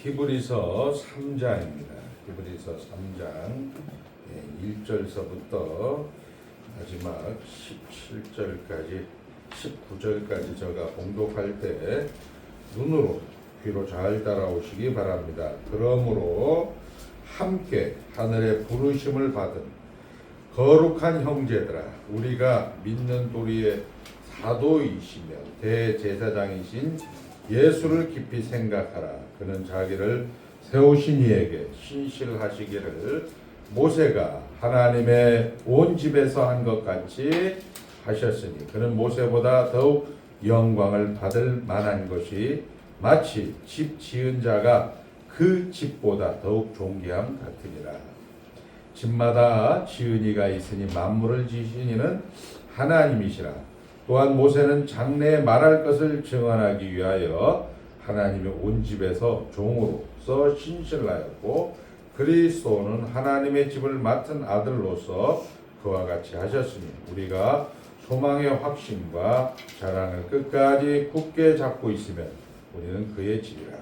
히브리서 3장입니다. 히브리서 3장 1절서부터 마지막 17절까지 19절까지 제가 봉독할 때 눈으로 귀로 잘 따라오시기 바랍니다. 그러므로 함께 하늘의 부르심을 받은 거룩한 형제들아, 우리가 믿는 도리의 사도이시며 대제사장이신 예수를 깊이 생각하라. 그는 자기를 세우신 이에게 신실하시기를 모세가 하나님의 온 집에서 한 것 같이 하셨으니, 그는 모세보다 더욱 영광을 받을 만한 것이 마치 집 지은 자가 그 집보다 더욱 존귀함 같으니라. 집마다 지은 이가 있으니 만물을 지으신 이는 하나님이시라. 또한 모세는 장래에 말할 것을 증언하기 위하여 하나님의 온 집에서 종으로서 신실하였고, 그리스도는 하나님의 집을 맡은 아들로서 그와 같이 하셨으니, 우리가 소망의 확신과 자랑을 끝까지 굳게 잡고 있으면 우리는 그의 집이라.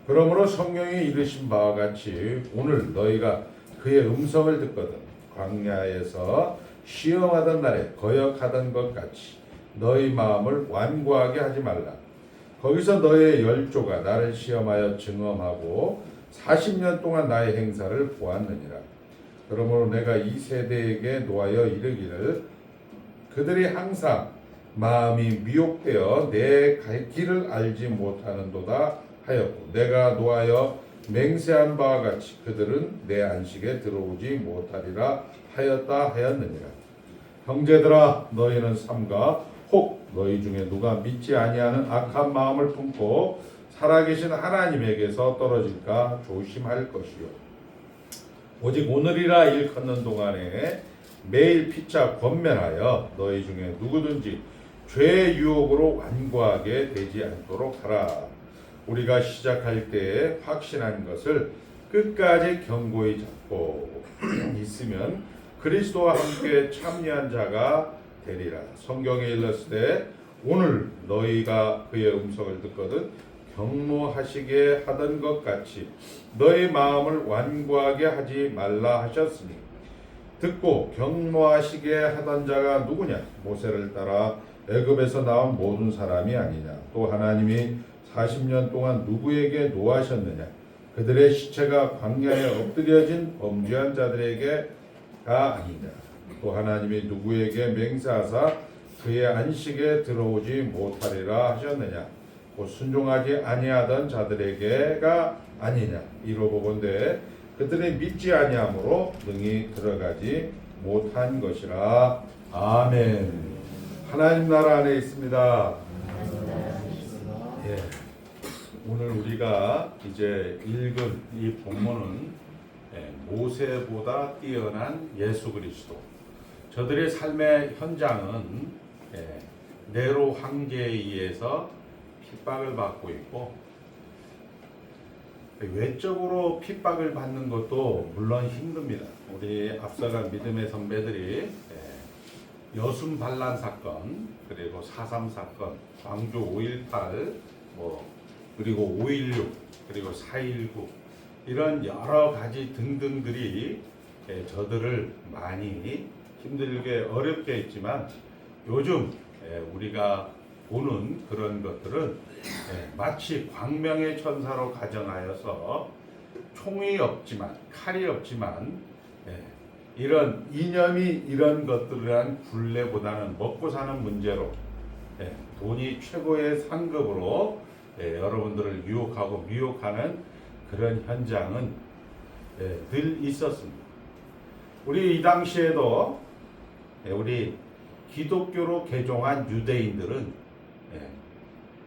그러므로 성경이 이르신 바와 같이 오늘 너희가 그의 음성을 듣거든 광야에서 시험하던 날에 거역하던 것 같이 너희 마음을 완고하게 하지 말라. 거기서 너의 열조가 나를 시험하여 증언하고 40년 동안 나의 행사를 보았느니라. 그러므로 내가 이 세대에게 노하여 이르기를, 그들이 항상 마음이 미혹되어 내 갈 길을 알지 못하는도다 하였고, 내가 노하여 맹세한 바와 같이 그들은 내 안식에 들어오지 못하리라 하였다 하였느니라. 형제들아, 너희는 삼가 혹 너희 중에 누가 믿지 아니하는 악한 마음을 품고 살아계신 하나님에게서 떨어질까 조심할 것이요, 오직 오늘이라 일컫는 동안에 매일 피차 권면하여 너희 중에 누구든지 죄의 유혹으로 완고하게 되지 않도록 하라. 우리가 시작할 때에 확신한 것을 끝까지 견고히 잡고 있으면 그리스도와 함께 참여한 자가 되리라. 성경에 일렀을 오늘 너희가 그의 음성을 듣거든 경노하시게 하던 것 같이 너희 마음을 완고하게 하지 말라 하셨으니, 듣고 경노하시게 하던 자가 누구냐? 모세를 따라 애굽에서 나온 모든 사람이 아니냐? 또 하나님이 40년 동안 누구에게 노하셨느냐? 그들의 시체가 광야에 엎드려진 범죄한 자들에게가 아니냐? 또 하나님이 누구에게 맹세하사 그의 안식에 들어오지 못하리라 하셨느냐? 곧 순종하지 아니하던 자들에게가 아니냐? 이로 보건대 그들이 믿지 아니함으로 능히 들어가지 못한 것이라. 아멘. 하나님 나라 안에 있습니다. 예. 오늘 우리가 이제 읽은 이 본문은 모세보다 뛰어난 예수 그리스도. 저들의 삶의 현장은 네로 황제에 의해서 핍박을 받고 있고, 외적으로 핍박을 받는 것도 물론 힘듭니다. 우리 앞서간 믿음의 선배들이 여순 반란 사건, 그리고 4.3 사건, 광주 5.18, 그리고 5.16, 그리고 4.19 이런 여러 가지 등등들이 저들을 많이 힘들게 어렵게 했지만, 요즘 우리가 보는 그런 것들은 마치 광명의 천사로 가정하여서 총이 없지만, 칼이 없지만, 이런 이념이 이런 것들이란 굴레보다는 먹고 사는 문제로 돈이 최고의 상급으로 여러분들을 유혹하고 미혹하는 그런 현장은 늘 있었습니다. 우리 이 당시에도 우리 기독교로 개종한 유대인들은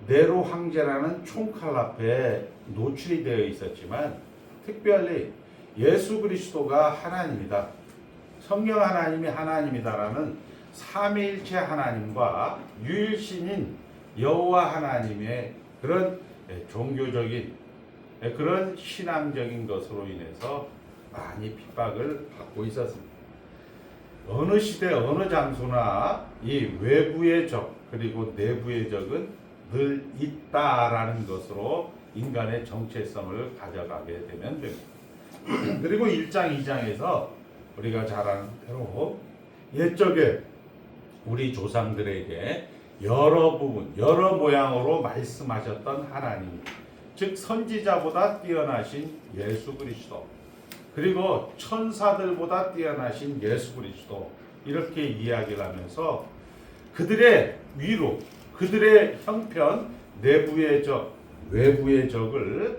네로 황제라는 총칼 앞에 노출이 되어 있었지만, 특별히 예수 그리스도가 하나님이다, 성령 하나님이 하나님이다라는 삼위일체 하나님과 유일신인 여호와 하나님의 그런 종교적인 그런 신앙적인 것으로 인해서 많이 핍박을 받고 있었습니다. 어느 시대 어느 장소나 이 외부의 적 그리고 내부의 적은 늘 있다라는 것으로 인간의 정체성을 가져가게 되면 됩니다. 그리고 1장, 2장에서 우리가 잘 아는 대로 옛적에 우리 조상들에게 여러 부분, 여러 모양으로 말씀하셨던 하나님, 즉 선지자보다 뛰어나신 예수 그리스도, 그리고 천사들보다 뛰어나신 예수 그리스도, 이렇게 이야기를 하면서 그들의 위로, 그들의 형편, 내부의 적, 외부의 적을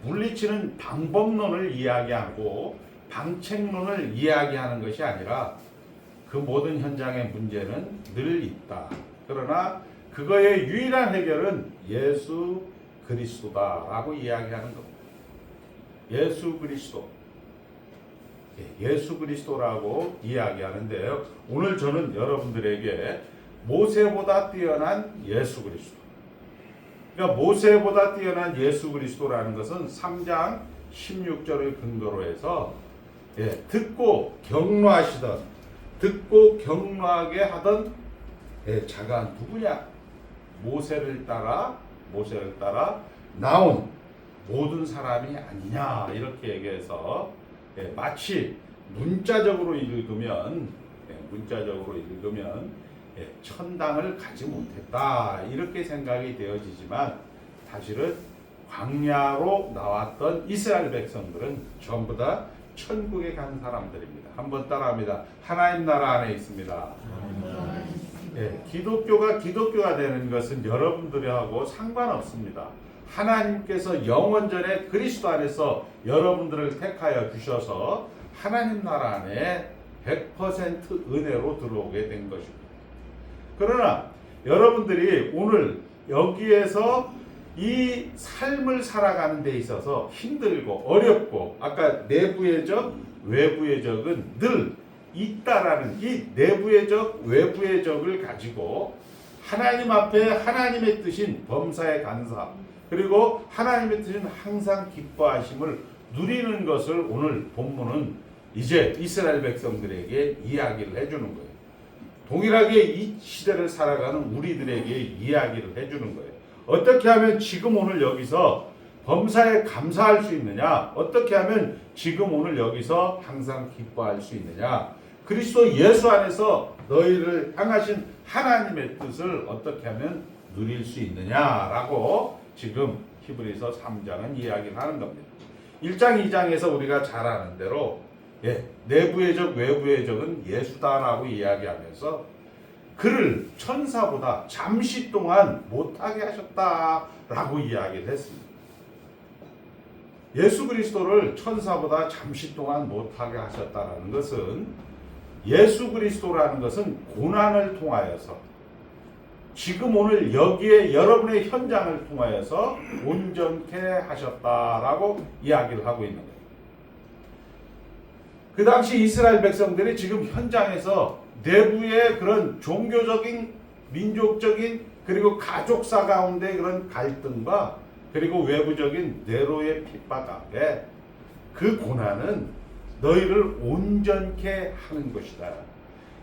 물리치는 방법론을 이야기하고 방책론을 이야기하는 것이 아니라 그 모든 현장의 문제는 늘 있다. 그러나 그거의 유일한 해결은 예수 그리스도다라고 이야기하는 겁니다. 예수 그리스도. 예수 그리스도라고 이야기하는데요. 오늘 저는 여러분들에게 모세보다 뛰어난 예수 그리스도. 그러니까 모세보다 뛰어난 예수 그리스도라는 것은 3장 16절을 근거로 해서 듣고 경노하시던, 듣고 경노하게 하던 자가 누구냐? 모세를 따라 나온 모든 사람이 아니냐, 이렇게 얘기해서 마치 문자적으로 읽으면 천당을 가지 못했다, 이렇게 생각이 되어지지만 사실은 광야로 나왔던 이스라엘 백성들은 전부 다 천국에 간 사람들입니다. 한번 따라합니다. 하나님 나라 안에 있습니다. 기독교가 되는 것은 여러분들하고 상관없습니다. 하나님께서 영원전에 그리스도 안에서 여러분들을 택하여 주셔서 하나님 나라 안에 100% 은혜로 들어오게 된 것입니다. 그러나 여러분들이 오늘 여기에서 이 삶을 살아가는 데 있어서 힘들고 어렵고, 아까 내부의 적, 외부의 적은 늘 있다라는 이 내부의 적, 외부의 적을 가지고 하나님 앞에 하나님의 뜻인 범사의 간사, 그리고 하나님의 뜻인 항상 기뻐하심을 누리는 것을 오늘 본문은 이제 이스라엘 백성들에게 이야기를 해주는 거예요. 동일하게 이 시대를 살아가는 우리들에게 이야기를 해주는 거예요. 어떻게 하면 지금 오늘 여기서 범사에 감사할 수 있느냐? 어떻게 하면 지금 오늘 여기서 항상 기뻐할 수 있느냐? 그리스도 예수 안에서 너희를 향하신 하나님의 뜻을 어떻게 하면 누릴 수 있느냐라고 지금 히브리서 3장은 이야기를 하는 겁니다. 1장, 2장에서 우리가 잘 아는 대로 내부의 적, 외부의 적은 예수다라고 이야기하면서 그를 천사보다 잠시 동안 못하게 하셨다라고 이야기를 했습니다. 예수 그리스도를 천사보다 잠시 동안 못하게 하셨다라는 것은, 예수 그리스도라는 것은 고난을 통하여서 지금 오늘 여기에 여러분의 현장을 통하여서 온전케 하셨다라고 이야기를 하고 있는 거예요. 그 당시 이스라엘 백성들이 지금 현장에서 내부의 그런 종교적인, 민족적인, 그리고 가족사 가운데 그런 갈등과 그리고 외부적인 네로의 핍박 앞에 그 고난은 너희를 온전케 하는 것이다.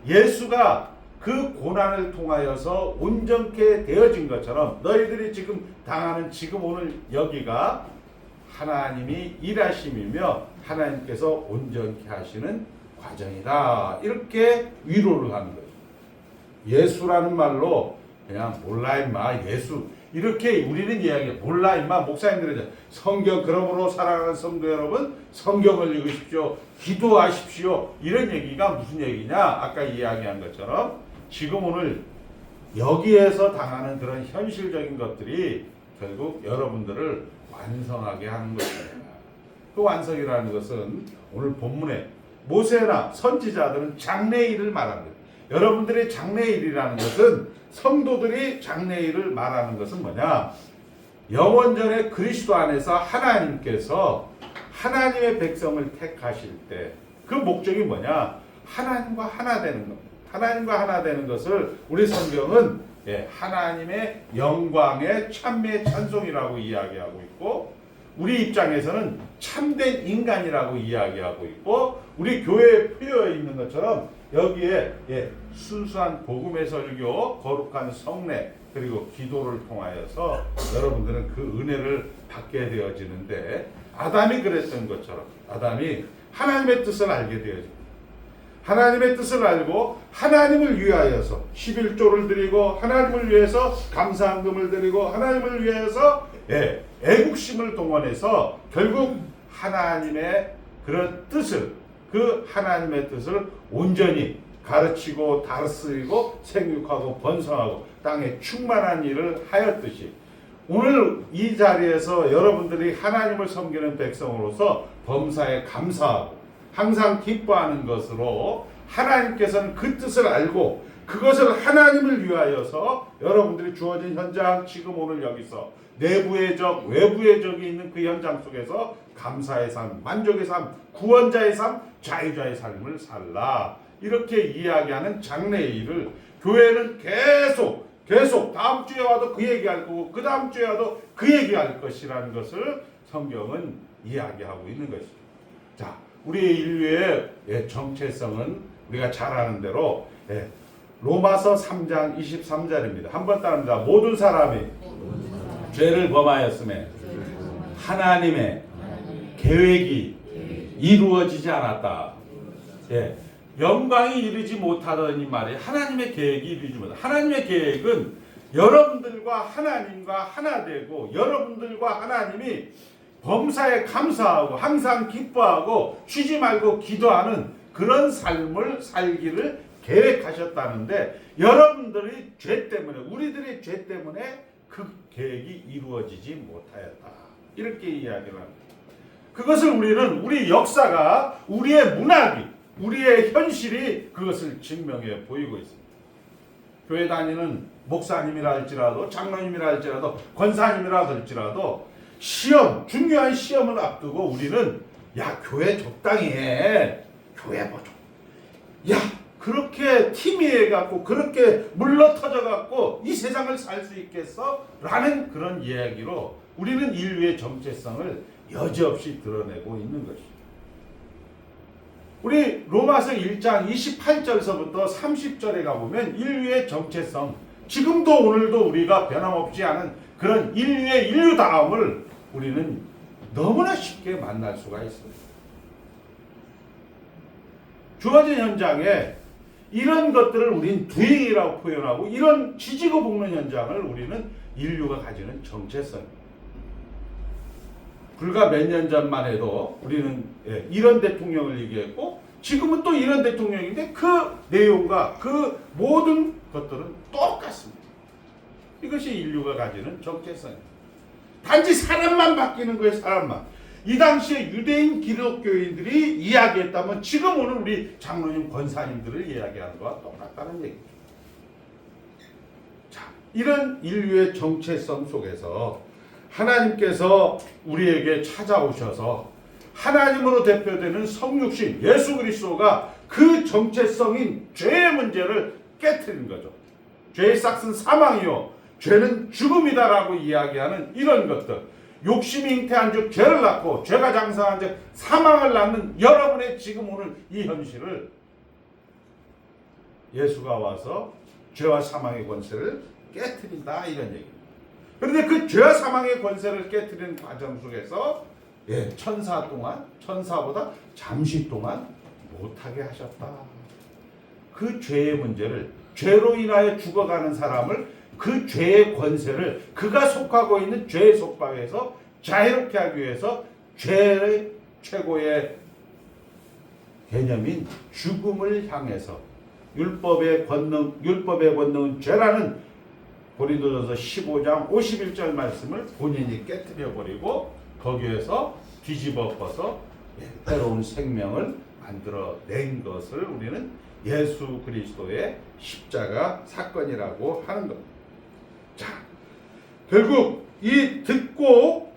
예수가 그 고난을 통하여서 온전케 되어진 것처럼 너희들이 지금 당하는 지금 오늘 여기가 하나님이 일하심이며 하나님께서 온전케 하시는 과정이다. 이렇게 위로를 하는 거예요. 예수라는 말로 그냥 몰라 임마 예수 이렇게 우리는 이야기해. 몰라 임마 목사님들은 성경, 그러므로 사랑하는 성도 여러분 성경을 읽으십시오. 기도하십시오. 이런 얘기가 무슨 얘기냐? 아까 이야기한 것처럼 지금 오늘 여기에서 당하는 그런 현실적인 것들이 결국 여러분들을 완성하게 하는 것입니다. 그 완성이라는 것은 오늘 본문에 모세나 선지자들은 장래일을 말합니다. 여러분들의 장래일이라는 것은, 성도들이 장래일을 말하는 것은 뭐냐? 영원전에 그리스도 안에서 하나님께서 하나님의 백성을 택하실 때 그 목적이 뭐냐? 하나님과 하나 되는 겁니다. 하나님과 하나 되는 것을 우리 성경은 하나님의 영광의 찬미의 찬송이라고 이야기하고 있고, 우리 입장에서는 참된 인간이라고 이야기하고 있고, 우리 교회에 표현되어 있는 것처럼 여기에 순수한 복음의 설교, 거룩한 성례, 그리고 기도를 통하여서 여러분들은 그 은혜를 받게 되어지는데, 아담이 그랬던 것처럼 아담이 하나님의 뜻을 알게 되어집니다. 하나님의 뜻을 알고 하나님을 위하여서 11조를 드리고, 하나님을 위해서 감사함금을 드리고, 하나님을 위해서 애국심을 동원해서 결국 하나님의 그런 뜻을, 그 하나님의 뜻을 온전히 가르치고 다스리고 생육하고 번성하고 땅에 충만한 일을 하였듯이, 오늘 이 자리에서 여러분들이 하나님을 섬기는 백성으로서 범사에 감사하고 항상 기뻐하는 것으로, 하나님께서는 그 뜻을 알고 그것을 하나님을 위하여서 여러분들이 주어진 현장, 지금 오늘 여기서 내부의 적, 외부의 적이 있는 그 현장 속에서 감사의 삶, 만족의 삶, 구원자의 삶, 자유자의 삶을 살라, 이렇게 이야기하는 장래의 일을 교회는 계속 다음 주에 와도 그 얘기할 거고 그 다음 주에 와도 그 얘기할 것이라는 것을 성경은 이야기하고 있는 것이죠. 자, 우리 인류의 정체성은 우리가 잘 아는 대로 로마서 3장 23절입니다. 한번 따릅니다. 모든 사람이 죄를 범하였음에 하나님의 계획이 이루어지지 않았다. 영광이 이르지 못하더니 말이에요. 하나님의 계획이 이루어지지 못하다. 하나님의 계획은 여러분들과 하나님과 하나 되고, 여러분들과 하나님이 범사에 감사하고 항상 기뻐하고 쉬지 말고 기도하는 그런 삶을 살기를 계획하셨다는데, 여러분들이 죄 때문에, 우리들의 죄 때문에 그 계획이 이루어지지 못하였다, 이렇게 이야기를 합니다. 그것을 우리는, 우리 역사가, 우리의 문학이, 우리의 현실이 그것을 증명해 보이고 있습니다. 교회 다니는 목사님이라 할지라도, 장로님이라 할지라도, 권사님이라 할지라도 시험, 중요한 시험을 앞두고 우리는 야, 교회 적당히 해, 교회 뭐 좀, 야, 그렇게 티미해갖고 그렇게 물러터져갖고 이 세상을 살 수 있겠어? 라는 그런 이야기로 우리는 인류의 정체성을 여지없이 드러내고 있는 것입니다. 우리 로마서 1장 28절서부터 30절에 가보면 인류의 정체성, 지금도 오늘도 우리가 변함없지 않은 그런 인류의 인류다움을 우리는 너무나 쉽게 만날 수가 있습니다. 주어진 현장에 이런 것들을 우린 두행이라고 표현하고, 이런 지지고 볶는 현장을 우리는 인류가 가지는 정체성입니다. 불과 몇 년 전만 해도 우리는 이런 대통령을 얘기했고, 지금은 또 이런 대통령인데 그 내용과 그 모든 것들은 똑같습니다. 이것이 인류가 가지는 정체성입니다. 단지 사람만 바뀌는 거예요, 사람만. 이 당시에 유대인 기독교인들이 이야기했다면 지금 오늘 우리 장로님, 권사님들을 이야기하는 것과 똑같다는 얘기죠. 자, 이런 인류의 정체성 속에서 하나님께서 우리에게 찾아오셔서 하나님으로 대표되는 성육신 예수 그리스도가 그 정체성인 죄의 문제를 깨트린 거죠. 죄의 싹은 사망이요 죄는 죽음이다라고 이야기하는 이런 것들, 욕심이 잉태한 즉 죄를 낳고 죄가 장성한 즉 사망을 낳는 여러분의 지금 오늘 이 현실을 예수가 와서 죄와 사망의 권세를 깨트린다, 이런 얘기입니다. 그런데 그 죄와 사망의 권세를 깨트리는 과정 속에서 천사보다 잠시 동안 못하게 하셨다. 그 죄의 문제를, 죄로 인하여 죽어가는 사람을, 그 죄의 권세를, 그가 속하고 있는 죄의 속박에서 자유롭게 하기 위해서 죄의 최고의 개념인 죽음을 향해서 율법의 권능은 죄라는 고린도전서 15장 51절 말씀을 본인이 깨뜨려 버리고 거기에서 뒤집어 엎어서 새로운 생명을 만들어낸 것을 우리는 예수 그리스도의 십자가 사건이라고 하는 겁니다. 자, 결국 이 듣고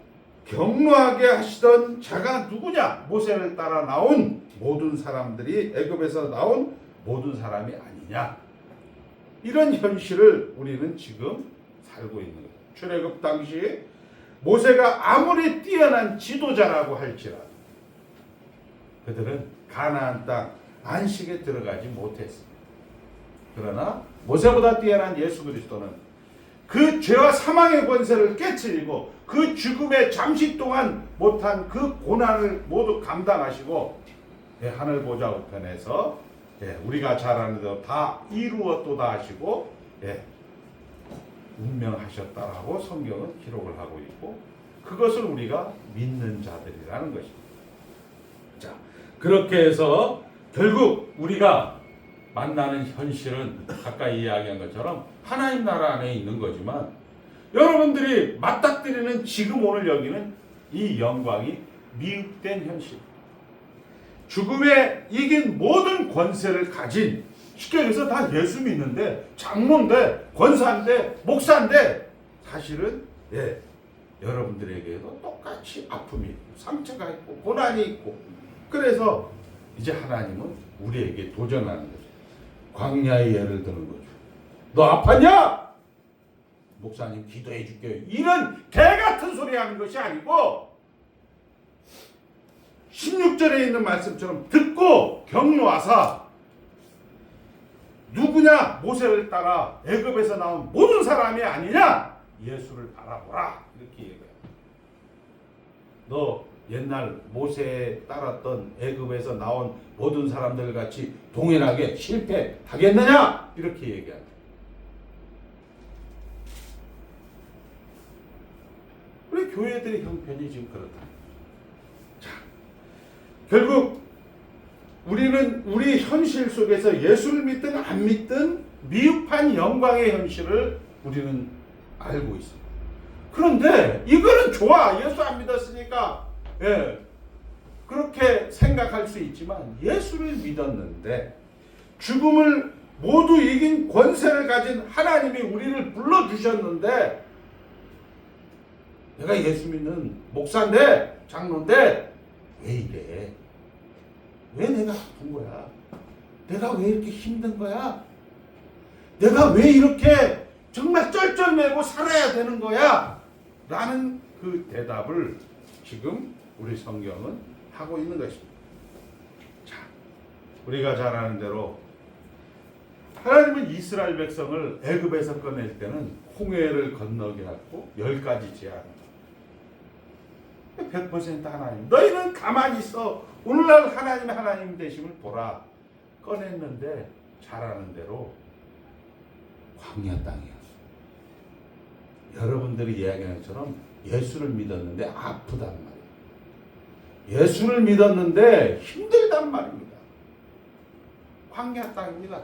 경노하게 하시던 자가 누구냐? 모세를 따라 나온 모든 사람들이, 애굽에서 나온 모든 사람이 아니냐? 이런 현실을 우리는 지금 살고 있는 거예요. 출애굽 당시 모세가 아무리 뛰어난 지도자라고 할지라도 그들은 가나안 땅 안식에 들어가지 못했습니다. 그러나 모세보다 뛰어난 예수 그리스도는 그 죄와 사망의 권세를 깨트리고 그 죽음에 잠시 동안 못한 그 고난을 모두 감당하시고 하늘 보좌 우편에서 우리가 잘 아는 대로 다 이루었도다 하시고 운명하셨다라고 성경은 기록을 하고 있고 그것을 우리가 믿는 자들이라는 것입니다. 자, 그렇게 해서 결국 우리가 만나는 현실은 아까 이야기한 것처럼 하나님 나라 안에 있는 거지만 여러분들이 맞닥뜨리는 지금 오늘 여기는 이 영광이 미흡된 현실, 죽음에 이긴 모든 권세를 가진, 쉽게 얘기해서 다 예수 믿는데 장로인데 권사인데 목사인데 사실은 여러분들에게도 똑같이 아픔이 있고 상처가 있고 고난이 있고 그래서 이제 하나님은 우리에게 도전하는 거죠. 광야의 예를 드는 거죠. 너 아팠냐? 목사님 기도해 줄게요. 이런 개같은 소리 하는 것이 아니고 16절에 있는 말씀처럼 듣고 격려하사 누구냐? 모세를 따라 애굽에서 나온 모든 사람이 아니냐? 예수를 바라보라. 이렇게 얘기해요. 너 옛날 모세에 따랐던 애굽에서 나온 모든 사람들 같이 동일하게 실패하겠느냐? 이렇게 얘기합니다. 우리 교회들의 형편이 지금 그렇다. 자, 결국 우리는 우리 현실 속에서 예수를 믿든 안 믿든 미흡한 영광의 현실을 우리는 알고 있습니다. 그런데 이거는 좋아. 예수 안 믿었으니까 그렇게 생각할 수 있지만 예수를 믿었는데 죽음을 모두 이긴 권세를 가진 하나님이 우리를 불러주셨는데 내가 예수 믿는 목사인데 장로인데 왜 이래? 왜 내가 아픈 거야? 내가 왜 이렇게 힘든 거야? 내가 왜 이렇게 정말 쩔쩔매고 살아야 되는 거야? 라는 그 대답을 지금 우리 성경은 하고 있는 것입니다. 자, 우리가 잘 아는 대로 하나님은 이스라엘 백성을 애굽에서 꺼낼 때는 홍해를 건너게 하고 10가지 제안을 100% 하나님 너희는 가만히 있어 오늘날 하나님의 하나님 되심을 보라 꺼냈는데 잘 아는 대로 광야 땅이었어. 여러분들이 이야기하는 것처럼 예수를 믿었는데 아프단 말이에요. 예수를 믿었는데 힘들단 말입니다. 광야 땅입니다.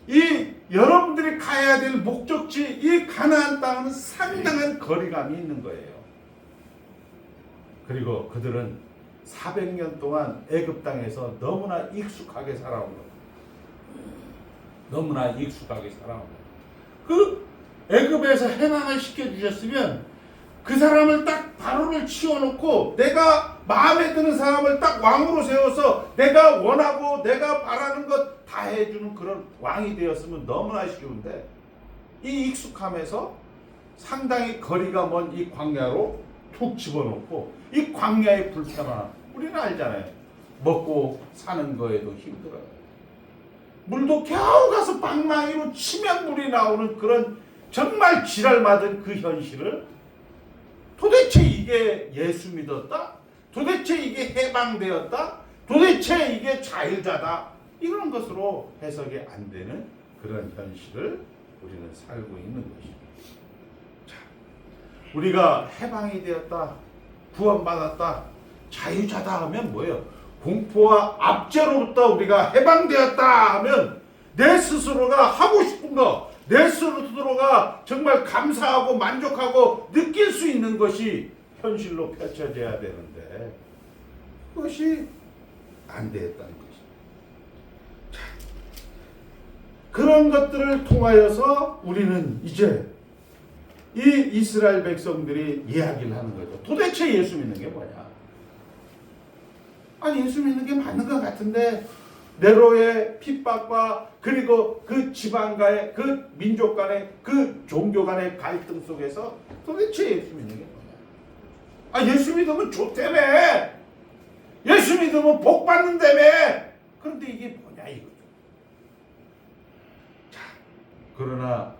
이 여러분들이 가야 될 목적지 이 가나안 땅은 상당한 거리감이 있는 거예요. 그리고 그들은 400년 동안 애굽 땅에서 너무나 익숙하게 살아온 거예요. 너무나 익숙하게 살아온 거예요. 그 애굽에서 해방을 시켜주셨으면 그 사람을 딱 바로를 치워놓고 내가 마음에 드는 사람을 딱 왕으로 세워서 내가 원하고 내가 바라는 것 다 해주는 그런 왕이 되었으면 너무나 쉬운데 이 익숙함에서 상당히 거리가 먼 이 광야로 툭 집어넣고 이 광야의 불편함 우리는 알잖아요. 먹고 사는 거에도 힘들어요. 물도 겨우 가서 방망이로 치면 물이 나오는 그런 정말 지랄맞은 그 현실을 도대체 이게 예수 믿었다? 도대체 이게 해방되었다? 도대체 이게 자유자다? 이런 것으로 해석이 안 되는 그런 현실을 우리는 살고 있는 것입니다. 자, 우리가 해방이 되었다, 구원받았다, 자유자다 하면 뭐예요? 공포와 압제로부터 우리가 해방되었다 하면 내 스스로가 하고 싶은 거, 내 스스로가 정말 감사하고 만족하고 느낄 수 있는 것이 현실로 펼쳐져야 되는데 그것이 안 되었다는 것입니다. 자, 그런 것들을 통하여서 우리는 이제 이 이스라엘 백성들이 이야기를 하는 거죠. 도대체 예수 믿는 게 뭐냐? 아니 예수 믿는 게 맞는 것 같은데 네로의 핍박과 그리고 그 지방과의 그 민족 간의 그 종교 간의 갈등 속에서 도대체 예수 믿는 게 뭐냐? 아 예수 믿으면 좋다며. 예수 믿으면 복 받는다며. 그런데 이게 뭐냐 이거죠. 자, 그러나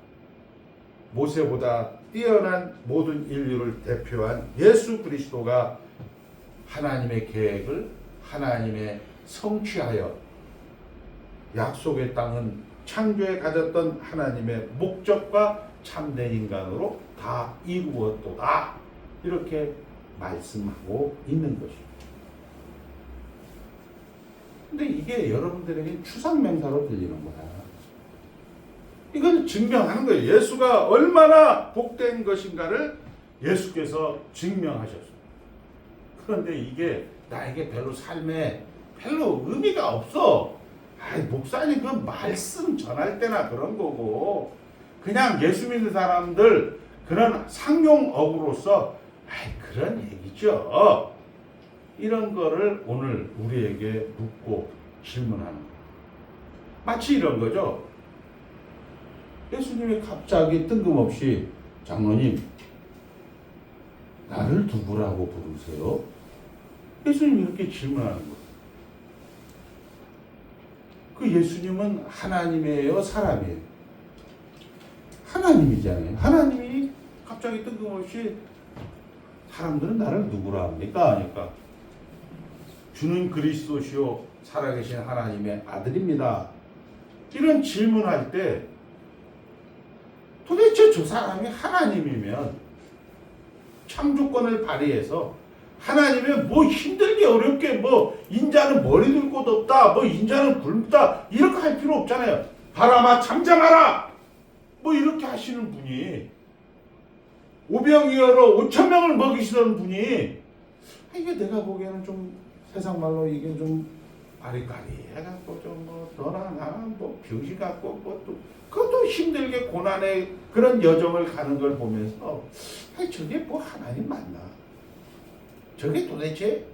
모세보다 뛰어난 모든 인류를 대표한 예수 그리스도가 하나님의 계획을 하나님의 성취하여 약속의 땅은 창조에 가졌던 하나님의 목적과 참된 인간으로 다 이루었도다. 이렇게 말씀하고 있는 것입니다. 근데 이게 여러분들에게 추상명사로 들리는 거야. 이건 증명하는 거예요. 예수가 얼마나 복된 것인가를 예수께서 증명하셨어요. 그런데 이게 나에게 별로 삶에 별로 의미가 없어. 아이, 목사님 그 말씀 전할 때나 그런 거고, 그냥 예수 믿는 사람들 그런 상용어구로서 그런 얘기죠. 이런 거를 오늘 우리에게 묻고 질문하는 거예요. 마치 이런 거죠. 예수님이 갑자기 뜬금없이 장로님 나를 누구라고 부르세요? 예수님이 이렇게 질문하는 거예요. 그 예수님은 하나님이에요, 사람이에요? 하나님이잖아요. 하나님이 갑자기 뜬금없이 사람들은 나를 누구라 합니까? 하니까 주는 그리스도시요 살아계신 하나님의 아들입니다. 이런 질문할 때 도대체 저 사람이 하나님이면 창조권을 발휘해서 하나님의 뭐 힘들게 어렵게 뭐 인자는 머리 들 곳 없다, 뭐 인자는 굶다 이렇게 할 필요 없잖아요. 바람아 잠잠하라 뭐 이렇게 하시는 분이 오병이어로 5천 명을 먹이시던 분이 이게 내가 보기에는 좀 세상 말로 이게 좀 아리까리 해갖고 좀 뭐 너나 나뭐 병신 같고 뭐 그것도 힘들게 고난의 그런 여정을 가는 걸 보면서 저게 뭐 하나님 맞나? 저게 도대체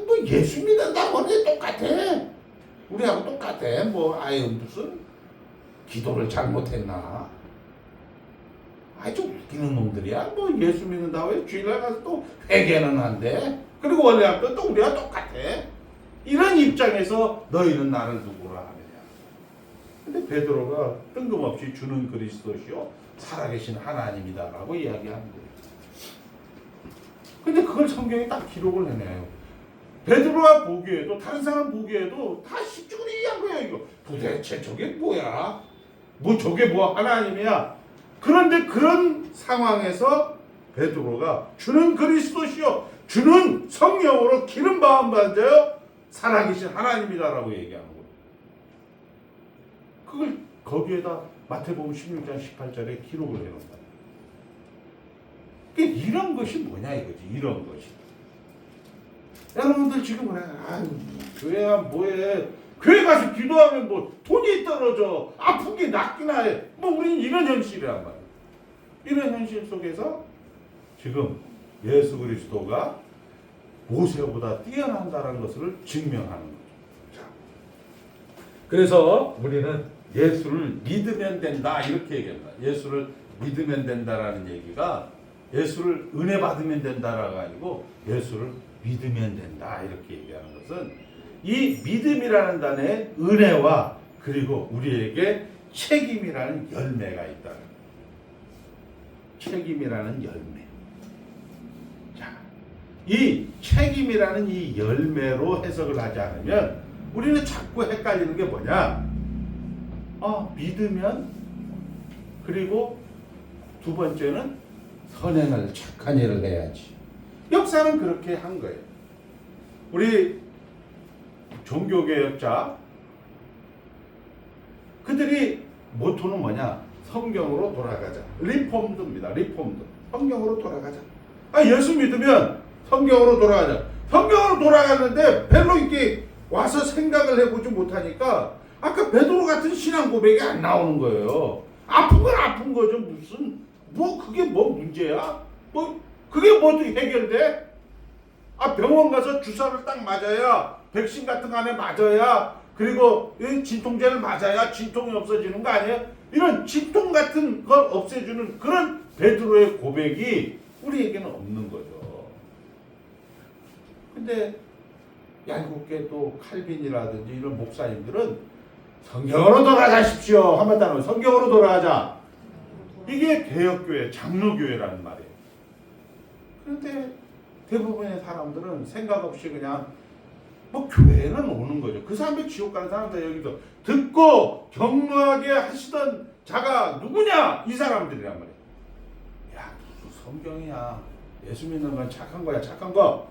뭐 예수 믿는다고 하는 게 똑같아. 우리하고 똑같아. 뭐 아유 무슨 기도를 잘못했나? 좀 웃기는 놈들이야. 뭐 예수 믿는다고 해 주일날 가서 또 회개는 한대. 그리고 원래 하면 또 우리가 똑같아. 이런 입장에서 너희는 나를 누구라 하느냐. 근데 베드로가 뜬금없이 주는 그리스도시요 살아계신 하나님이다라고 이야기하는 거예요. 근데 그걸 성경에 딱 기록을 해내요. 베드로가 보기에도 다른 사람 보기에도 다 십중이한 거야. 이거 도대체 저게 뭐야? 뭐 저게 뭐 하나님이야? 그런데 그런 상황에서 베드로가 주는 그리스도시요 주는 성령으로 기름 부음 받아요 살아계신 하나님이다라고 얘기하는 거예요. 그걸 거기에다 마태복음 16장 18절에 기록을 해놓는다. 이런 것이 뭐냐 이거지. 이런 것이. 여러분들 지금 그래. 아유 교회야 뭐해. 교회 가서 기도하면 뭐 돈이 떨어져. 아픈 게 낫기나 해. 뭐 우리는 이런 현실이란 말이야. 이런 현실 속에서 지금 예수 그리스도가 모세보다 뛰어난다는 것을 증명하는 거죠. 자, 그래서 우리는 예수를 믿으면 된다 이렇게 얘기합니다. 예수를 믿으면 된다라는 얘기가 예수를 은혜 받으면 된다라가 아니고 예수를 믿으면 된다 이렇게 얘기하는 것은 이 믿음이라는 단어에 은혜와 그리고 우리에게 책임이라는 열매가 있다. 책임이라는 열매. 자, 이 책임이라는 이 열매로 해석을 하지 않으면 우리는 자꾸 헷갈리는 게 뭐냐? 믿으면 그리고 두 번째는 선행을 착한 일을 해야지. 역사는 그렇게 한 거예요. 우리 종교개혁자 그들이 모토는 뭐냐? 성경으로 돌아가자. 리폼드입니다. 리폼드. 성경으로 돌아가자. 예수 믿으면 성경으로 돌아가자. 성경으로 돌아가는데 별로 이렇게 와서 생각을 해보지 못하니까 아까 베드로 같은 신앙 고백이 안 나오는 거예요. 아픈 건 아픈 거죠. 무슨 뭐 그게 뭐 문제야? 뭐 그게 뭐 해결돼? 병원 가서 주사를 딱 맞아야 백신 같은 거 안에 맞아야 그리고 진통제를 맞아야 진통이 없어지는 거 아니에요? 이런 진통 같은 걸 없애주는 그런 베드로의 고백이 우리에게는 없는 거죠. 근데 얄궂게 또 칼빈이라든지 이런 목사님들은 성경으로 돌아가십시오. 한마디로 성경으로 돌아가자. 이게 개혁교회, 장로교회라는 말이에요. 그런데 대부분의 사람들은 생각 없이 그냥 뭐 교회는 오는 거죠. 그 사람들 지옥 가는 사람들 여기서 듣고 격려하게 하시던 자가 누구냐? 이 사람들이란 말이에요. 야, 무슨 성경이야. 예수 믿는 건 착한 거야, 착한 거.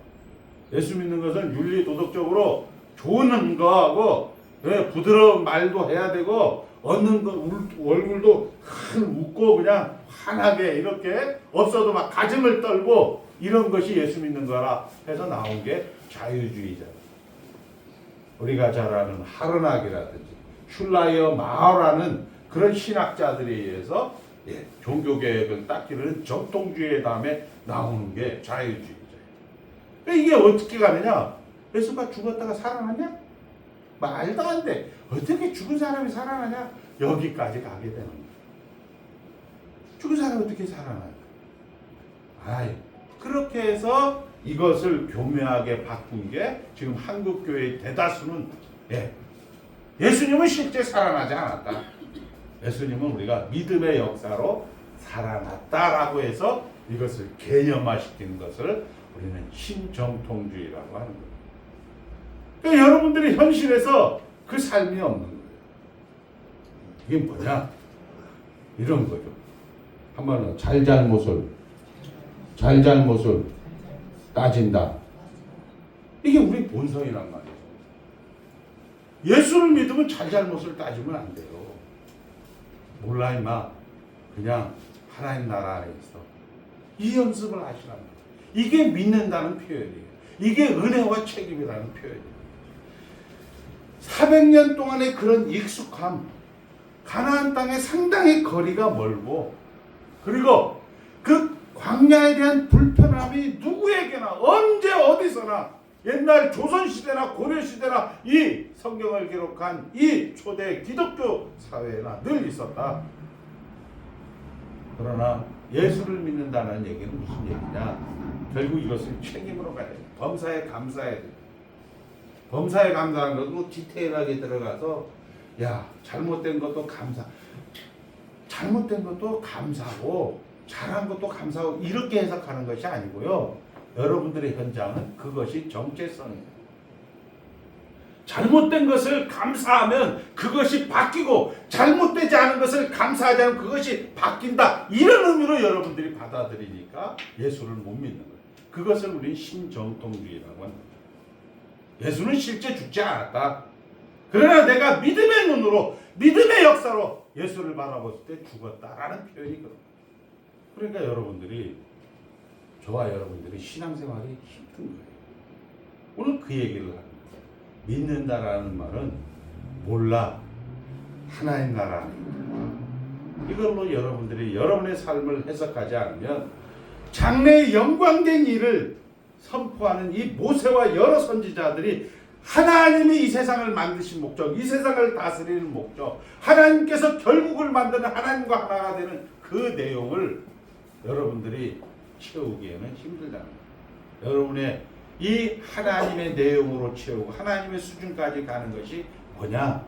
예수 믿는 것은 윤리 도덕적으로 좋은 거하고 부드러운 말도 해야 되고 얻는 거 얼굴도 웃고 그냥 환하게 이렇게 없어도 막 가슴을 떨고 이런 것이 예수 믿는 거라 해서 나온 게 자유주의자. 우리가 잘 아는 하르낙이라든지 슐라이어 마어라는 그런 신학자들에 의해서 종교개혁을 닦기는 정통주의의 다음에 나오는 게 자유주의자예요. 이게 어떻게 가느냐? 예수가 죽었다가 살아나냐? 말도 안 돼. 어떻게 죽은 사람이 살아나냐? 여기까지 가게 되는 거예요. 죽은 사람이 어떻게 살아나요? 그렇게 해서 이것을 교묘하게 바꾼 게 지금 한국교회의 대다수는 예수님은 실제 살아나지 않았다. 예수님은 우리가 믿음의 역사로 살아났다라고 해서 이것을 개념화시키는 것을 우리는 신정통주의라고 하는 거예요. 그러니까 여러분들이 현실에서 그 삶이 없는 거예요. 이게 뭐냐? 이런 거죠. 한번 잘잘못을 따진다. 이게 우리 본성이란 말이에요. 예수를 믿으면 잘잘못을 따지면 안 돼요. 몰라 임마. 그냥 하나님 나라 안에 있어. 이 연습을 하시란 말이에요. 이게 믿는다는 표현이에요. 이게 은혜와 책임이라는 표현이에요. 400년 동안의 그런 익숙함, 가나안 땅에 상당히 거리가 멀고, 그리고 그 광야에 대한 불편함이 누구에게나 언제 어디서나 옛날 조선시대나 고려시대나 이 성경을 기록한 이 초대 기독교 사회에나 늘 있었다. 그러나 예수를 믿는다는 얘기는 무슨 얘기냐? 결국 이것을 책임으로 가야 돼. 범사에 감사해야 돼. 범사에 감사하는 것도 디테일하게 들어가서 잘못된 것도 잘못된 것도 감사하고 잘한 것도 감사하고 이렇게 해석하는 것이 아니고요. 여러분들의 현장은 그것이 정체성이에요. 잘못된 것을 감사하면 그것이 바뀌고 잘못되지 않은 것을 감사하지 않으면 그것이 바뀐다. 이런 의미로 여러분들이 받아들이니까 예수를 못 믿는 거예요. 그것을 우리 신정통주의라고 합니다. 예수는 실제 죽지 않았다. 그러나 내가 믿음의 눈으로 믿음의 역사로 예수를 바라봤을 때 죽었다라는 표현이거든요. 그러니까 저와 여러분들이 신앙생활이 힘든 거예요. 오늘 그 얘기를 합니다. 믿는다라는 말은 몰라 하나님 나라 안에 있다. 이걸로 여러분들이 여러분의 삶을 해석하지 않으면 장래의 영광된 일을 선포하는 이 모세와 여러 선지자들이 하나님이 이 세상을 만드신 목적, 이 세상을 다스리는 목적, 하나님께서 결국을 만드는 하나님과 하나가 되는 그 내용을 여러분들이 채우기에는 힘들다는 거예요. 여러분의 이 하나님의 내용으로 채우고 하나님의 수준까지 가는 것이 뭐냐?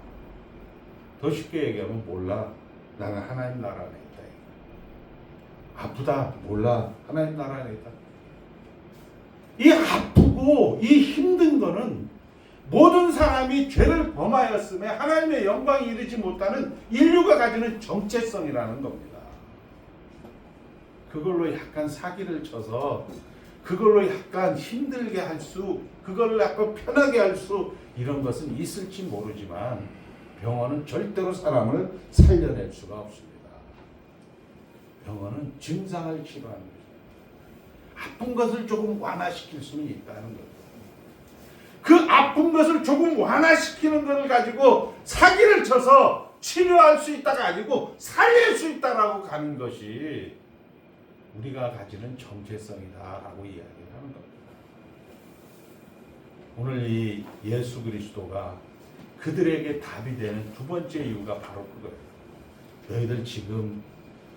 더 쉽게 얘기하면 몰라. 나는 하나님 나라 안에 있다. 아프다. 몰라. 하나님 나라 안에 있다. 이 아프고 이 힘든 거는 모든 사람이 죄를 범하였음에 하나님의 영광이 이르지 못하는 인류가 가지는 정체성이라는 겁니다. 그걸로 약간 사기를 쳐서 그걸로 약간 힘들게 할 수, 그걸로 약간 편하게 할 수, 이런 것은 있을지 모르지만 병원은 절대로 사람을 살려낼 수가 없습니다. 병원은 증상을 치료하는 거죠. 아픈 것을 조금 완화시킬 수는 있다는 거죠. 그 아픈 것을 조금 완화시키는 것을 가지고 사기를 쳐서 치료할 수 있다가 아니고 살릴 수 있다라고 가는 것이 우리가 가지는 정체성이다라고 이야기를 하는 겁니다. 오늘 이 예수 그리스도가 그들에게 답이 되는 두 번째 이유가 바로 그거예요. 너희들 지금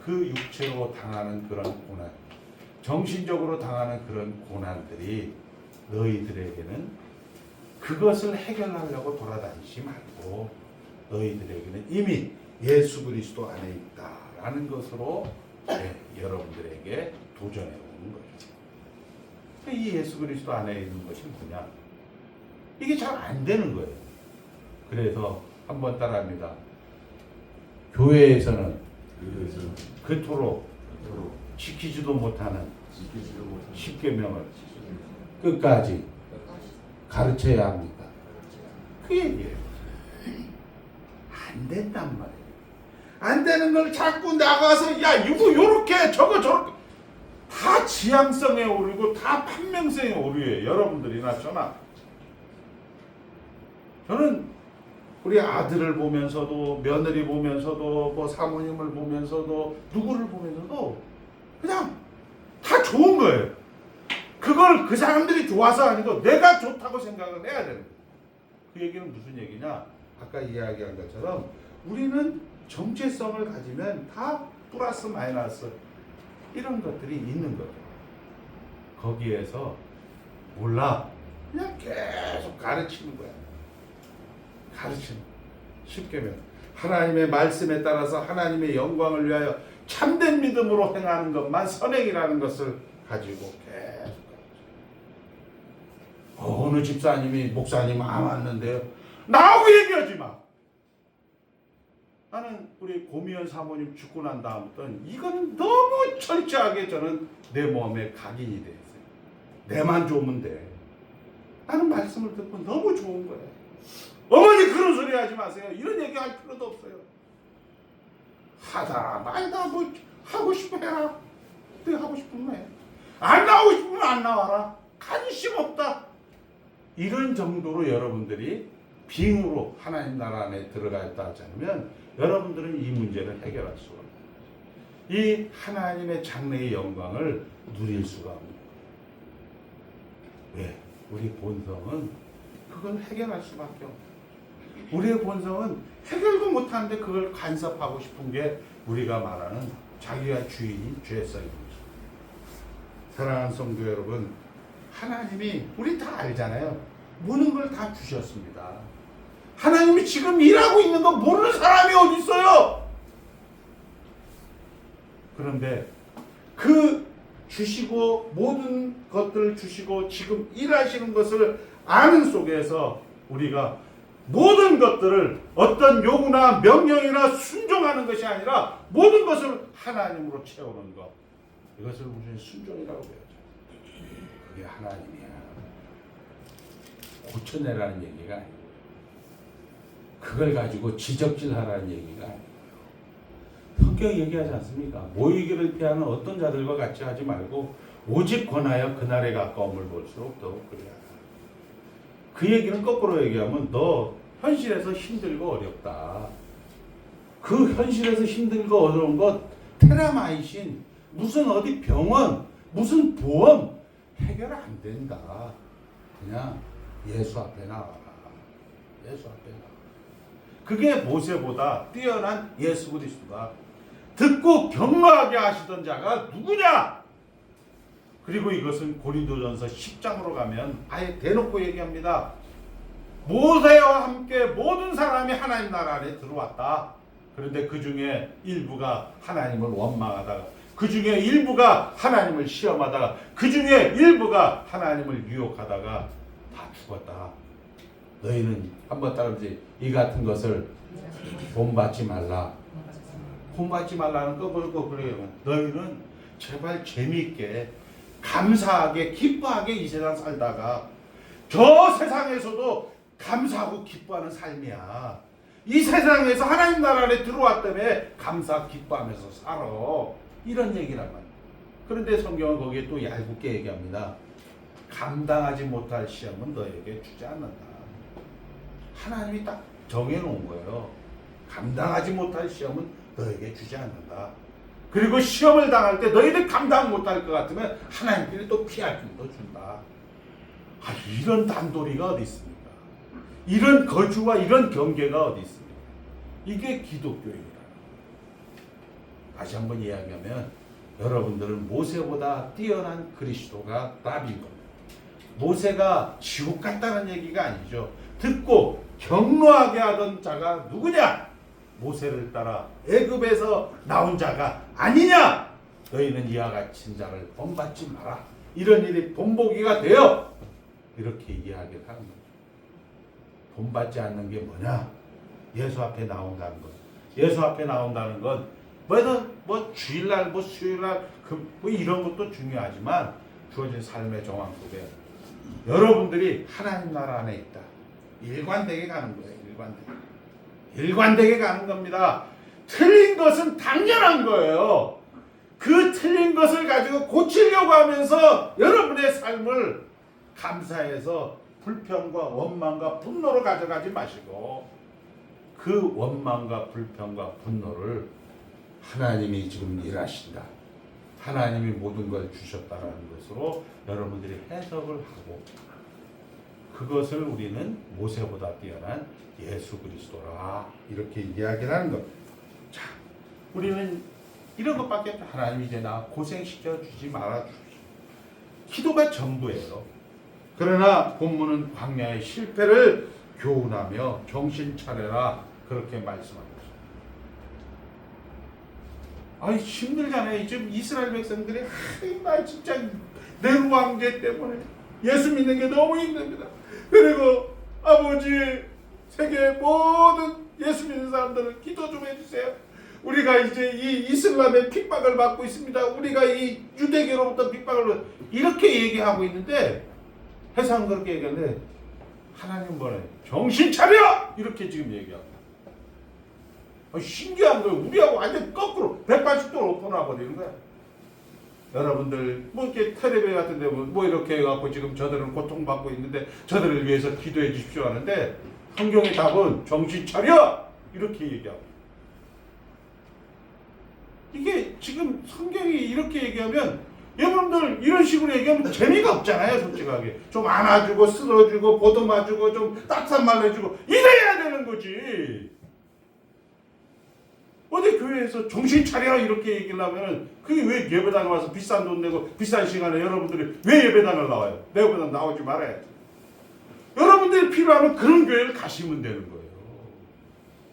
그 육체로 당하는 그런 고난, 정신적으로 당하는 그런 고난들이 너희들에게는 그것을 해결하려고 돌아다니지 말고 너희들에게는 이미 예수 그리스도 안에 있다라는 것으로 여러분들에게 도전해 오는 거죠. 이 예수 그리스도 안에 있는 것이 뭐냐? 이게 잘 안 되는 거예요. 그래서 한번 따라합니다. 교회에서는 그토록 지키지도 못하는 십계명을 끝까지 가르쳐야 합니다. 그 얘기예요. 안 된단 말이에요. 안 되는 걸 자꾸 나가서 야 이거 요렇게 저거 저렇게 다 지향성에 오르고 다 판명성에 오르요. 여러분들이나 저는 우리 아들을 보면서도 며느리 보면서도 뭐 사모님을 보면서도 누구를 보면서도 그냥 다 좋은 거예요. 그걸 그 사람들이 좋아서 아니고 내가 좋다고 생각을 해야 되는 거예요. 그 얘기는 무슨 얘기냐? 아까 이야기한 것처럼 우리는 정체성을 가지면 다 플러스 마이너스 이런 것들이 있는 거죠. 거기에서 몰라 그냥 계속 가르치는 거야. 가르치는 십계명 하나님의 말씀에 따라서 하나님의 영광을 위하여 참된 믿음으로 행하는 것만 선행이라는 것을 가지고 계속 어느 집사님이 목사님 안 왔는데요. 나하고 얘기하지 마. 나는 우리 고미연 사모님 죽고 난 다음부터는 이거는 너무 철저하게 저는 내 몸에 각인이 돼 있어요. 내만 좋으면 돼. 나는 말씀을 듣고 너무 좋은 거예요. 어머니 그런 소리 하지 마세요. 이런 얘기 할 필요도 없어요. 하다 말다 뭐 하고 싶어 해라. 내가 하고 싶으면 해. 안 나오고 싶으면 안 나와라. 관심 없다. 이런 정도로 여러분들이 빙으로 하나님 나라 안에 들어가 있다 하지 않으면 여러분들은 이 문제를 해결할 수가 없어요. 이 하나님의 장래의 영광을 누릴 수가 없는 거예요. 왜? 우리 본성은 그걸 해결할 수밖에 없어요. 우리의 본성은 해결도 못하는데 그걸 간섭하고 싶은 게 우리가 말하는 자기가 주인인 죄성입니다. 사랑하는 성도 여러분, 하나님이 우리 다 알잖아요. 모든 걸 다 주셨습니다. 하나님이 지금 일하고 있는 거 모르는 사람이 어디 있어요? 그런데 그 주시고 모든 것들을 주시고 지금 일하시는 것을 아는 속에서 우리가 모든 것들을 어떤 요구나 명령이나 순종하는 것이 아니라 모든 것을 하나님으로 채우는 것, 이것을 우리는 순종이라고 배우죠. 그게 하나님이야. 고쳐내라는 얘기가 아니고 그걸 가지고 지적질하라는 얘기가 아니고 성경이 얘기하지 않습니까? 모이기를 피하는 어떤 자들과 같이 하지 말고 오직 권하여 그날에 가까움을 볼수록 더욱 그래야. 그 얘기는 거꾸로 얘기하면 너 현실에서 힘들고 어렵다. 그 현실에서 힘들고 어려운 것 테라마이신 무슨 어디 병원 무슨 보험 해결 안 된다. 그냥 예수 앞에 나와라. 예수 앞에 나와라. 그게 모세보다 뛰어난 예수 그리스도다. 듣고 경로하게 하시던 자가 누구냐? 그리고 이것은 고린도전서 10장으로 가면 아예 대놓고 얘기합니다. 모세와 함께 모든 사람이 하나님 나라 안에 들어왔다. 그런데 그 중에 일부가 하나님을 원망하다가 그 중에 일부가 하나님을 시험하다가 그 중에 일부가 하나님을 유혹하다가 다 죽었다. 너희는 한번 따라하지. 이 같은 것을 본받지 말라. 본받지 말라는 거 그러고 그래요. 너희는 제발 재미있게 감사하게 기뻐하게 이 세상 살다가 저 세상에서도 감사하고 기뻐하는 삶이야. 이 세상에서 하나님 나라 안에 들어왔다며 감사 기뻐하면서 살아. 이런 얘기란 말이야. 그런데 성경은 거기에 또 얄궂게 얘기합니다. 감당하지 못할 시험은 너에게 주지 않는다. 하나님이 딱 정해놓은 거예요. 감당하지 못할 시험은 너에게 주지 않는다. 그리고 시험을 당할 때 너희들 감당 못할 것 같으면 하나님께서 또 피할 힘도 준다. 이런 단도리가 어디 있습니까? 이런 거주와 이런 경계가 어디 있습니까? 이게 기독교입니다. 다시 한번 이야기하면 여러분들은 모세보다 뛰어난 그리스도가 답인 겁니다. 모세가 지옥 갔다는 얘기가 아니죠. 듣고 경로하게 하던 자가 누구냐? 모세를 따라 애굽에서 나온 자가 아니냐? 너희는 이와 같은 자를 본받지 마라. 이런 일이 본보기가 되어 이렇게 이야기를 하는 거예요. 본받지 않는 게 뭐냐? 예수 앞에 나온다는 것. 예수 앞에 나온다는 건 뭐 주일날, 뭐 수요일날, 뭐 이런 것도 중요하지만 주어진 삶의 정황 속에 여러분들이 하나님 나라 안에 있다. 일관되게 가는 거예요. 일관되게 가는 겁니다. 틀린 것은 당연한 거예요. 그 틀린 것을 가지고 고치려고 하면서 여러분의 삶을 감사해서 불평과 원망과 분노로 가져가지 마시고 그 원망과 불평과 분노를 하나님이 지금 일하신다. 하나님이 모든 걸 주셨다라는 것으로 여러분들이 해석을 하고 그것을 우리는 모세보다 뛰어난 예수 그리스도라 이렇게 이야기를 하는 겁니다. 자, 우리는 이런 것밖에 하나님 이제 나 고생시켜 주지 말아 주십시오. 기도가 전부예요. 그러나 본문은 광야의 실패를 교훈하며 정신 차려라 그렇게 말씀합니다. 아이 힘들잖아요. 지금 이스라엘 백성들이 나 진짜 네로 황제 때문에 예수 믿는 게 너무 힘듭니다. 그리고 아버지 세계 모든 예수 믿는 사람들을 기도 좀 해주세요. 우리가 이제 이 이슬람의 핍박을 받고 있습니다. 우리가 이 유대교로부터 핍박을 이렇게 얘기하고 있는데 해석은 그렇게 얘기하는데 하나님 뭐래? 정신 차려! 이렇게 지금 얘기하고 신기한 거예요. 우리하고 완전 거꾸로 180도로 엎어놔버리는 거야. 여러분들 뭐 이렇게 텔레비전 같은 데 뭐 이렇게 해갖고 지금 저들은 고통받고 있는데 저들을 위해서 기도해 주십시오 하는데 성경의 답은 정신 차려! 이렇게 얘기하고 이게 지금 성경이 이렇게 얘기하면 여러분들 이런 식으로 얘기하면 재미가 없잖아요. 솔직하게 좀 안아주고 쓸어주고 보듬어주고 좀 따뜻한 말 해주고 이래야 되는 거지. 어디 교회에서 정신 차려 이렇게 얘기를 하면 그게 왜 예배당에 와서 비싼 돈 내고 비싼 시간에 여러분들이 왜 예배당을 나와요? 내 예배당 나오지 말아야지. 여러분들이 필요하면 그런 교회를 가시면 되는 거예요.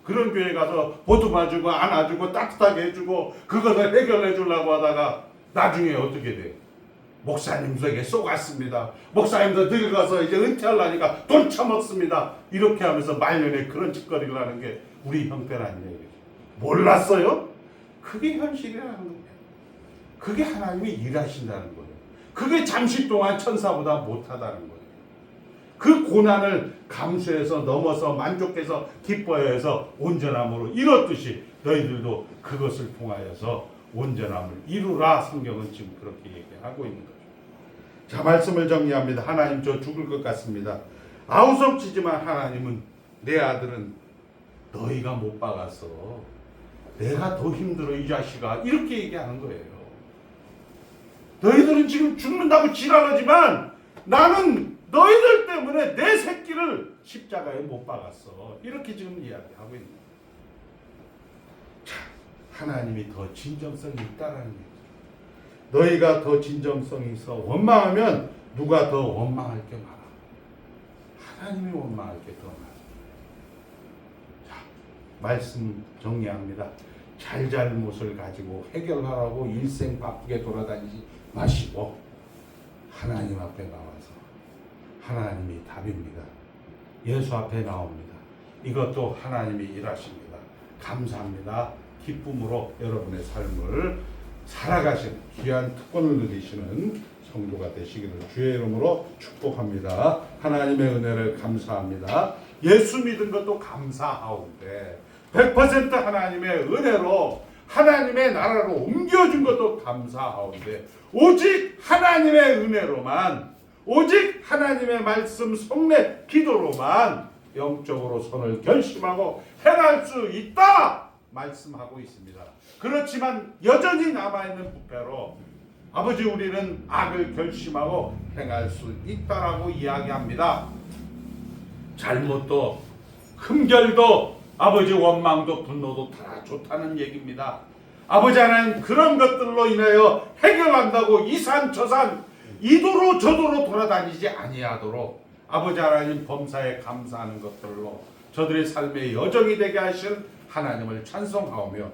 그런 교회 가서 보듬어주고 안아주고 따뜻하게 해주고 그것을 해결해 주려고 하다가 나중에 어떻게 돼요? 목사님에게 쏘갔습니다. 목사님도 늙어서 이제 은퇴하려니까 돈 처먹습니다. 이렇게 하면서 말년에 그런 짓거리를 하는 게 우리 형편아니에요. 몰랐어요? 그게 현실이라는 거예요. 그게 하나님이 일하신다는 거예요. 그게 잠시 동안 천사보다 못하다는 거예요. 그 고난을 감수해서 넘어서 만족해서 기뻐해서 온전함으로 이뤘듯이 너희들도 그것을 통하여서 온전함을 이루라. 성경은 지금 그렇게 얘기하고 있는 거죠. 자, 말씀을 정리합니다. 하나님 저 죽을 것 같습니다. 아우성치지만 하나님은 내 아들은 너희가 못 박았어. 내가 더 힘들어 이 자식아. 이렇게 얘기하는 거예요. 너희들은 지금 죽는다고 지랄하지만 나는 너희들 때문에 내 새끼를 십자가에 못 박았어. 이렇게 지금 이야기하고 있는 거예요. 자, 하나님이 더 진정성이 있다라는 얘기죠. 너희가 더 진정성이 있어 원망하면 누가 더 원망할 게 많아? 하나님이 원망할 게 더 많아. 자, 말씀 정리합니다. 잘잘못을 가지고 해결하라고 일생 바쁘게 돌아다니지 마시고 하나님 앞에 나와서 하나님이 답입니다. 예수 앞에 나옵니다. 이것도 하나님이 일하십니다. 감사합니다. 기쁨으로 여러분의 삶을 살아가시는 귀한 특권을 누리시는 성도가 되시기를 주의 이름으로 축복합니다. 하나님의 은혜를 감사합니다. 예수 믿은 것도 감사하오되 100% 하나님의 은혜로 하나님의 나라로 옮겨준 것도 감사하오되 오직 하나님의 은혜로만 오직 하나님의 말씀 성례 기도로만 영적으로 선을 결심하고 행할 수 있다 말씀하고 있습니다. 그렇지만 여전히 남아있는 부패로 아버지 우리는 악을 결심하고 행할 수 있다라고 이야기합니다. 잘못도 흠결도 아버지 원망도 분노도 다 좋다는 얘기입니다. 아버지 하나님 그런 것들로 인하여 해결한다고 이산 저산 이도로 저도로 돌아다니지 아니하도록 아버지 하나님 범사에 감사하는 것들로 저들의 삶의 여정이 되게 하실 하나님을 찬송하오며